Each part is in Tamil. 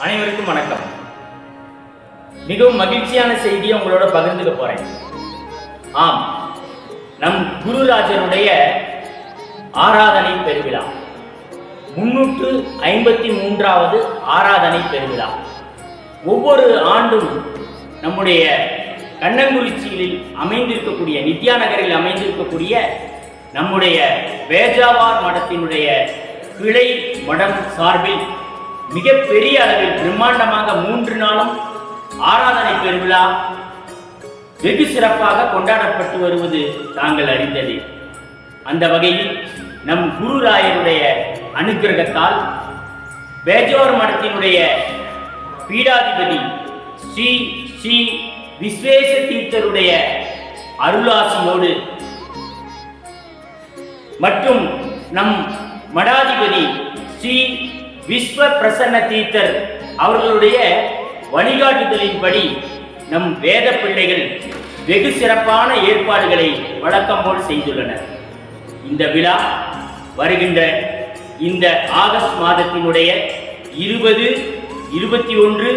அனைவருக்கும் வணக்கம். மிகவும் மகிழ்ச்சியான செய்தியை உங்களோட பகிர்ந்துக்க போறேன். ஆம், நம் குருராஜருடைய ஆராதனை பெருவிழா 353வது ஆராதனை பெருவிழா. ஒவ்வொரு ஆண்டும் நம்முடைய கண்ணங்குறிச்சியில் அமைந்திருக்கக்கூடிய நித்யா நகரில் அமைந்திருக்கக்கூடிய நம்முடைய வேஜாவார் மடத்தினுடைய கிளை மடம் சார்பில் மிக பெரிய அளவில் பிரம்மாண்டமாக 3 நாளும் ஆராதனை பெருவிழா வெகு சிறப்பாக கொண்டாடப்பட்டு வருவது தாங்கள் அறிந்தது. அந்த வகையில் நம் குருராயருடைய அனுக்கிரகத்தால் வேஜாவார் மடத்தினுடைய பீடாதிபதி ஸ்ரீ ஸ்ரீ விஸ்வேச தீர்த்தருடைய அருளாசியோடு மற்றும் நம் மடாதிபதி ஸ்ரீ விஸ்வ பிரசன்ன தீர்த்தர் அவர்களுடைய வழிகாட்டுதலின்படி நம் வேத பிள்ளைகள் வெகு சிறப்பான ஏற்பாடுகளை வழக்கம் போல் செய்துள்ளனர். இந்த விழா வருகின்ற இந்த ஆகஸ்ட் மாதத்தினுடைய 20, 21,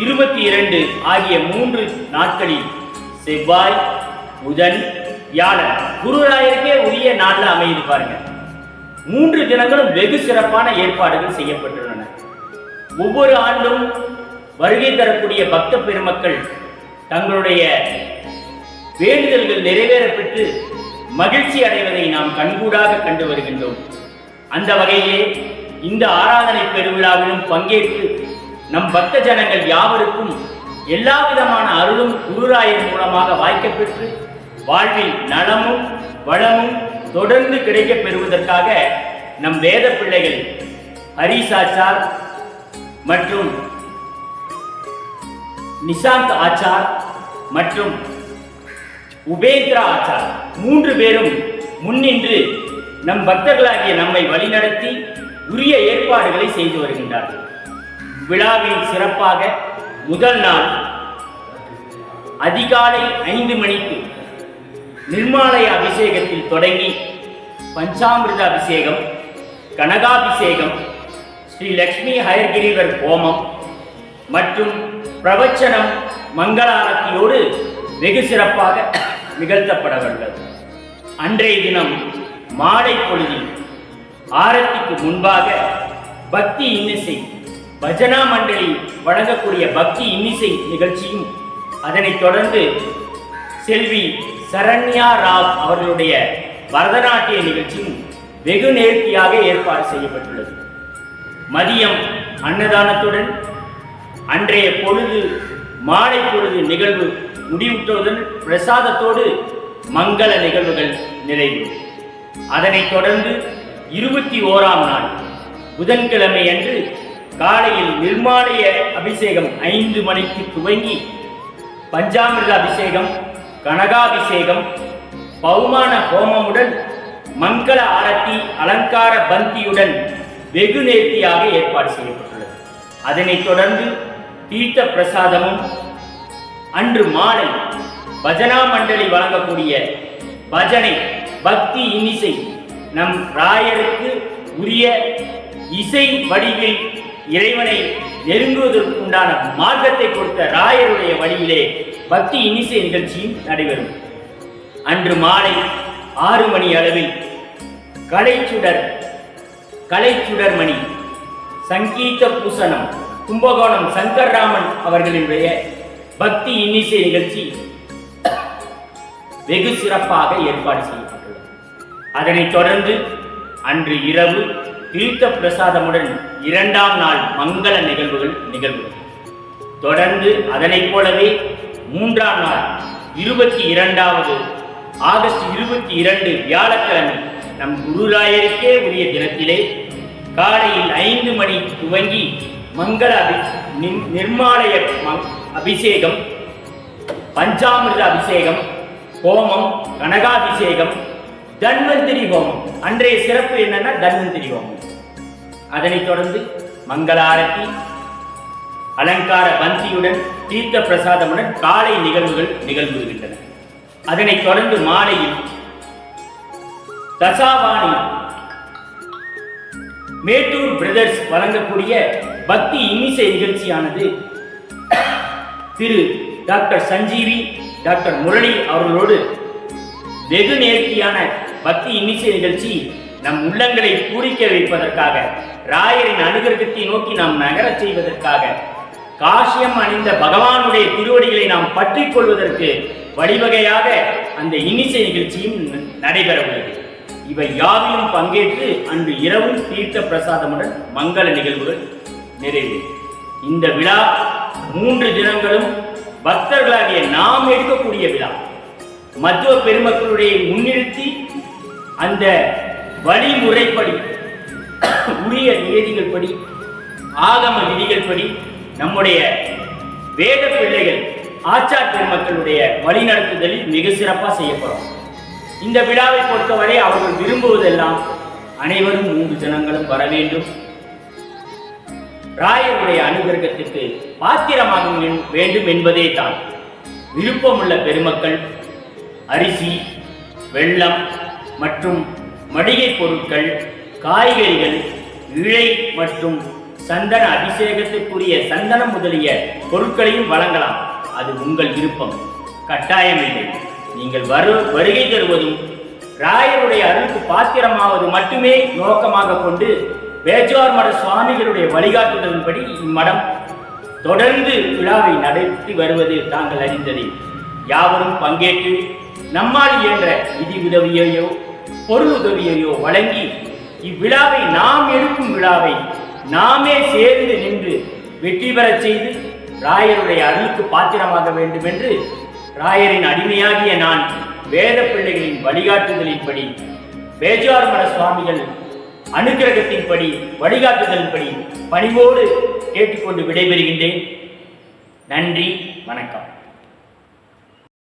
22 ஆகிய 3 நாட்களில் செவ்வாய், புதன், வியாழன் குருராயருக்கே உரிய நாளில் அமைது பாருங்க. 3 தினங்களும் வெகு சிறப்பான ஏற்பாடுகள் செய்யப்பட்டுள்ளன. ஒவ்வொரு ஆண்டும் வருகை தரக்கூடிய பக்த பெருமக்கள் தங்களுடைய வேண்டுதல்கள் நிறைவேற பெற்று மகிழ்ச்சி அடைவதை நாம் கண்கூடாக கண்டு வருகின்றோம். அந்த வகையிலே இந்த ஆராதனை பெருவிழாவிலும் பங்கேற்று நம் பக்த ஜனங்கள் யாவருக்கும் எல்லா விதமான அருளும் குருராயர் மூலமாக வாய்க்கப்பெற்று வாழ்வில் நலமும் வளமும் தொடர்ந்து கிடைக்கப் பெறுவதற்காக நம் வேத பிள்ளைகள் ஹரிஷ் ஆச்சார் மற்றும் நிஷாந்த் ஆச்சார் மற்றும் உபேந்திரா ஆச்சார் 3 பேரும் முன்னின்று நம் பக்தர்களாகிய நம்மை வழிநடத்தி உரிய ஏற்பாடுகளை செய்து வருகின்றார்கள். விழாவின் சிறப்பாக முதல் நாள் அதிகாலை 5 மணிக்கு நிர்மாலய அபிஷேகத்தில் தொடங்கி பஞ்சாமிர்த அபிஷேகம், கனகாபிஷேகம், ஸ்ரீ லக்ஷ்மி ஹயர்கிரீவர் ஹோமம் மற்றும் பிரவச்சனம் மங்களாரத்தியோடு வெகு சிறப்பாக நிகழ்த்தப்படவுள்ளது. அன்றைய தினம் மாலை பொழுதில் ஆரத்திக்கு முன்பாக பக்தி இன்னிசை பஜனா மண்டலி வழங்கக்கூடிய பக்தி இன்னிசை நிகழ்ச்சியும், அதனைத் தொடர்ந்து செல்வி சரண்யா ராவ் அவர்களுடைய பரதநாட்டிய நிகழ்ச்சியும் வெகு நேர்த்தியாக ஏற்பாடு செய்யப்பட்டுள்ளது. மதியம் அன்னதானத்துடன் அன்றைய பொழுது மாலை பொழுது நிகழ்வு முடிவுற்றவுடன் பிரசாதத்தோடு மங்கள நிகழ்வுகள் நிறைவு. அதனைத் தொடர்ந்து 21ஆம் நாள் புதன்கிழமை அன்று காலையில் நிர்மாலய அபிஷேகம் 5 மணிக்கு துவங்கி பஞ்சாமிர்த அபிஷேகம், கனகாபிஷேகம், பௌமான ஹோமமுடன் மங்கள ஆரத்தி அலங்கார பந்தியுடன் வெகு நேர்த்தியாக ஏற்பாடு செய்யப்பட்டுள்ளது. அதனைத் தொடர்ந்து தீர்த்த பிரசாதமும், அன்று மாலை பஜனா மண்டலி வழங்கக்கூடிய பஜனை பக்தி இன்னிசை நம் ராயருக்கு உரிய இசை வடிவில் இறைவனை நெருங்குவதற்குண்டான மார்க்கத்தை கொடுத்த ராயருடைய வழியிலே பக்தி இன்னிசை நிகழ்ச்சியும் நடைபெறும். அன்று மாலை 6 மணி அளவில் கலைச்சுடர் மணி சங்கீத பூசணம் கும்பகோணம் சங்கர்ராமன் அவர்களினுடைய பக்தி இன்னிசை நிகழ்ச்சி வெகு சிறப்பாக ஏற்பாடு செய்யப்பட்டுள்ளது. அதனைத் தொடர்ந்து அன்று இரவு தீர்த்த பிரசாதமுடன் 2ஆம் நாள் மங்கள நிகழ்வுகள் நிகழ்வு. தொடர்ந்து அதனைப் போலவே 3ஆம் நாள் 22வது ஆகஸ்ட் 22 வியாழக்கிழமை நம் குருராயருக்கே உரிய தினத்திலே காலையில் 5 மணி துவங்கி மங்கள நிர்மாலய அபிஷேகம், பஞ்சாமிர்த அபிஷேகம், ஹோமம், கனகாபிஷேகம், தன்வந்திரி ஹோமம். அன்றைய சிறப்பு என்னன்னா தன்வந்திரி ஹோமம். அதனைத் தொடர்ந்து மங்களாரத்தி அலங்கார பந்தியுடன் தீர்த்த பிரசாதமுடன் காலை நிகழ்வுகள் நிகழ்ந்துகின்றன. அதனைத் தொடர்ந்து மாலையில் தசாவாணி மேட்டூர் பிரதர்ஸ் வழங்கக்கூடிய பக்தி இன்னிசை நிகழ்ச்சியானது திரு டாக்டர் சஞ்சீவி, டாக்டர் முரளி அவர்களோடு வெகு நேர்த்தியான பக்தி இன்னிசை நிகழ்ச்சி நம் உள்ளங்களை பூரிக்க வைப்பதற்காக, ராயரின் அனுகிரகத்தை நோக்கி நாம் நகரச் செய்வதற்காக, காசியம் அணிந்த பகவானுடைய திருவடிகளை நாம் பற்றி கொள்வதற்கு வழிவகையாக அந்த இன்னிசை நிகழ்ச்சியும் நடைபெற உள்ளது. இவை யாவிலும் பங்கேற்று அன்று இரவும் தீர்த்த பிரசாதமுடன் மங்கள நிகழ்வுகள் நிறைவு. இந்த விழா 3 தினங்களும் பக்தர்களாகிய நாம் எடுக்கக்கூடிய விழா. மத்துவ பெருமக்களுடைய முன்னிறுத்தி அந்த வழிமுறைப்படி, உரிய நியதிகள் படி, ஆகம விதிகள் படி நம்முடைய வேத பிள்ளைகள் ஆச்சார் பெருமக்களுடைய வழிநடத்துதலில் மிக சிறப்பாக செய்யப்படும். இந்த விழாவை பொறுத்தவரை அவர்கள் விரும்புவதெல்லாம் அனைவரும் 3 தினங்களும் வர வேண்டும், ராயருடைய அனுகிரகத்திற்கு பாத்திரமாக வேண்டும் என்பதே தான். விருப்பமுள்ள பெருமக்கள் அரிசி, வெல்லம் மற்றும் மளிகை பொருட்கள், காய்கறிகள், இழை மற்றும் சந்தன அபிஷேகத்திற்குரிய சந்தனம் முதலிய பொருட்களையும் வழங்கலாம். அது உங்கள் விருப்பம், கட்டாயமில்லை. நீங்கள் வருகை தருவதும் ராயருடைய அருளுக்கு பாத்திரமாவது மட்டுமே நோக்கமாக கொண்டு பேஜார் மட சுவாமிகளுடைய வழிகாட்டுதலின்படி இம்மடம் தொடர்ந்து விழாவை நடத்தி வருவது தாங்கள் அறிந்ததே. யாவரும் பங்கேற்று நம்மால் இயன்ற நிதி உதவியையோ பொருள் உதவியையோ வழங்கி இவ்விழாவை, நாம் எடுக்கும் விழாவை நாமே சேர்ந்து நின்று வெற்றி பெறச் செய்து ராயருடைய அருளுக்கு பாத்திரமாக வேண்டும் என்று ராயரின் அடிமையாகிய நான் வேத பிள்ளைகளின் வழிகாட்டுதலின்படி, பேஜார் மட சுவாமிகள் அனுகிரகத்தின்படி, வழிகாட்டுதலின்படி பணிவோடு கேட்டுக்கொண்டு விடைபெறுகின்றேன். நன்றி, வணக்கம்.